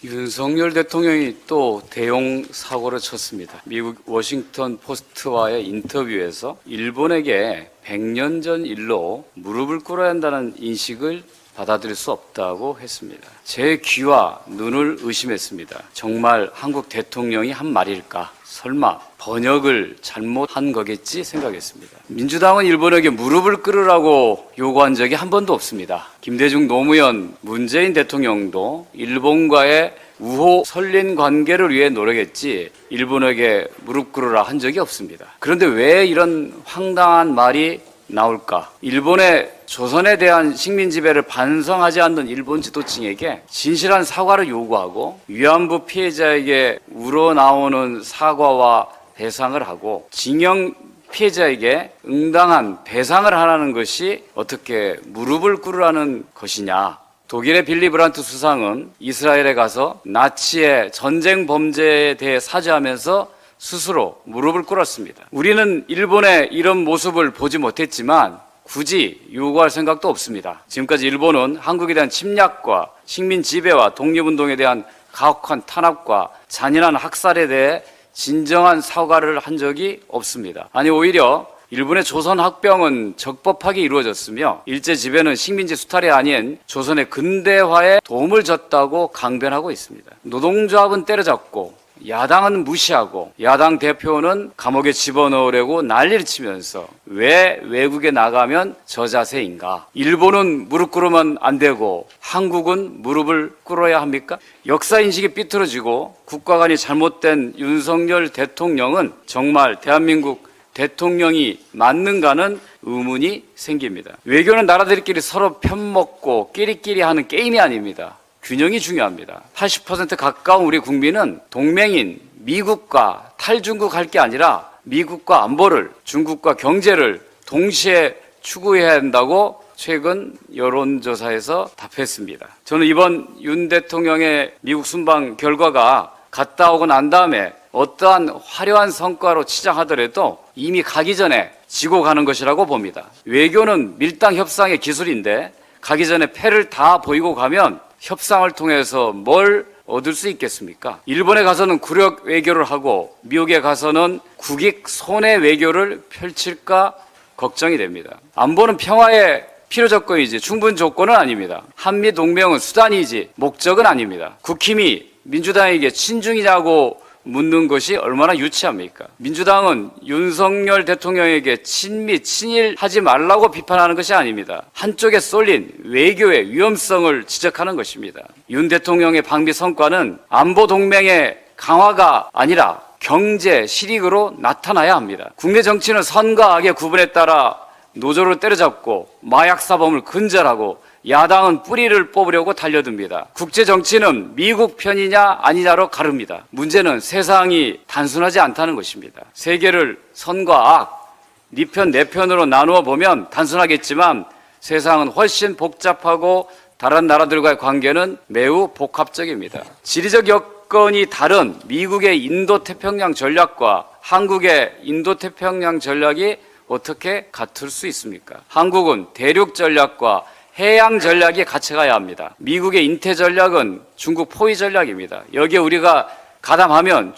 윤석열 대통령이 또 대형 사고를 쳤습니다. 미국 워싱턴 포스트와의 인터뷰에서 일본에게 100년 전 일로 무릎을 꿇어야 한다는 인식을 받아들일 수 없다고 했습니다. 제 귀와 눈을 의심했습니다. 정말 한국 대통령이 한 말일까? 설마 번역을 잘못한 거겠지 생각했습니다. 민주당은 일본에게 무릎을 꿇으라고 요구한 적이 한 번도 없습니다. 김대중 노무현, 문재인 대통령도 일본과의 우호 설린 관계를 위해 노력했지 일본에게 무릎 꿇으라 한 적이 없습니다. 그런데 왜 이런 황당한 말이 나올까? 일본의 조선에 대한 식민 지배를 반성하지 않는 일본 지도층에게 진실한 사과를 요구하고 위안부 피해자에게 우러나오는 사과와 배상을 하고 징용 피해자에게 응당한 배상을 하라는 것이 어떻게 무릎을 꿇으라는 것이냐? 독일의 빌리 브란트 수상은 이스라엘에 가서 나치의 전쟁 범죄에 대해 사죄하면서 스스로 무릎을 꿇었습니다. 우리는 일본의 이런 모습을 보지 못했지만 굳이 요구할 생각도 없습니다. 지금까지 일본은 한국에 대한 침략과 식민 지배와 독립운동에 대한 가혹한 탄압과 잔인한 학살에 대해 진정한 사과를 한 적이 없습니다. 아니 오히려 일본의 조선 합병은 적법하게 이루어졌으며 일제 지배는 식민지 수탈이 아닌 조선의 근대화에 도움을 줬다고 강변하고 있습니다. 노동조합은 때려잡고 야당은 무시하고 야당 대표는 감옥에 집어넣으려고 난리를 치면서 왜 외국에 나가면 저 자세인가? 일본은 무릎 꿇으면 안 되고 한국은 무릎을 꿇어야 합니까? 역사인식이 삐뚤어지고 국가관이 잘못된 윤석열 대통령은 정말 대한민국 대통령이 맞는가는 의문이 생깁니다. 외교는 나라들끼리 서로 편먹고 끼리끼리 하는 게임이 아닙니다. 균형이 중요합니다. 80% 가까운 우리 국민은 동맹인 미국과 탈중국 할 게 아니라 미국과 안보를, 중국과 경제를 동시에 추구해야 한다고 최근 여론조사에서 답했습니다. 저는 이번 윤 대통령의 미국 순방 결과가 갔다 오고 난 다음에 어떠한 화려한 성과로 치장하더라도 이미 가기 전에 지고 가는 것이라고 봅니다. 외교는 밀당 협상의 기술인데 가기 전에 패를 다 보이고 가면 협상을 통해서 뭘 얻을 수 있겠습니까? 일본에 가서는 굴욕 외교를 하고 미국에 가서는 국익 손해 외교를 펼칠까 걱정이 됩니다. 안보는 평화의 필요 조건이지 충분 조건은 아닙니다. 한미 동맹은 수단이지 목적은 아닙니다. 국힘이 민주당에게 친중이냐고 묻는 것이 얼마나 유치합니까? 민주당은 윤석열 대통령에게 친미, 친일하지 말라고 비판하는 것이 아닙니다. 한쪽에 쏠린 외교의 위험성을 지적하는 것입니다. 윤 대통령의 방미 성과는 안보 동맹의 강화가 아니라 경제 실익으로 나타나야 합니다. 국내 정치는 선과 악의 구분에 따라 노조를 때려잡고 마약 사범을 근절하고 야당은 뿌리를 뽑으려고 달려듭니다. 국제 정치는 미국 편이냐 아니냐로 가릅니다. 문제는 세상이 단순하지 않다는 것입니다. 세계를 선과 악, 네 편, 내 편으로 나누어 보면 단순하겠지만 세상은 훨씬 복잡하고 다른 나라들과의 관계는 매우 복합적입니다. 지리적 여건이 다른 미국의 인도태평양 전략과 한국의 인도태평양 전략이 어떻게 같을 수 있습니까? 한국은 대륙 전략과 해양 전략이 같이 가야 합니다. 미국의 인태 전략은 중국 포위 전략입니다. 여기에 우리가 가담하면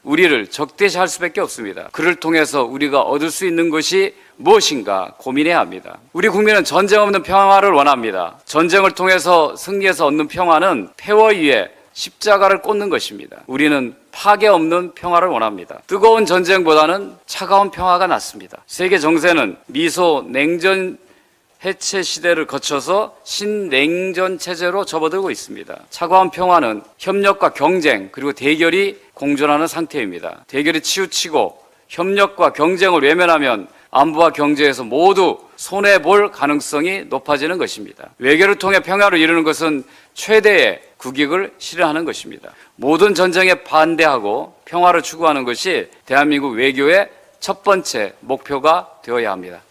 우리를 적대시할 수밖에 없습니다. 그를 통해서 우리가 얻을 수 있는 것이 무엇인가 고민해야 합니다. 우리 국민은 전쟁 없는 평화를 원합니다. 전쟁을 통해서 승리해서 얻는 평화는 폐허 위에 십자가를 꽂는 것입니다. 우리는 파괴 없는 평화를 원합니다. 뜨거운 전쟁보다는 차가운 평화가 낫습니다. 세계 정세는 미소 냉전 해체 시대를 거쳐서 신냉전 체제로 접어들고 있습니다. 차가운 평화는 협력과 경쟁 그리고 대결이 공존하는 상태입니다. 대결이 치우치고 협력과 경쟁을 외면하면 안보와 경제에서 모두 손해볼 가능성이 높아지는 것입니다. 외교를 통해 평화를 이루는 것은 최대의 국익을 실현하는 것입니다. 모든 전쟁에 반대하고 평화를 추구하는 것이 대한민국 외교의 첫 번째 목표가 되어야 합니다.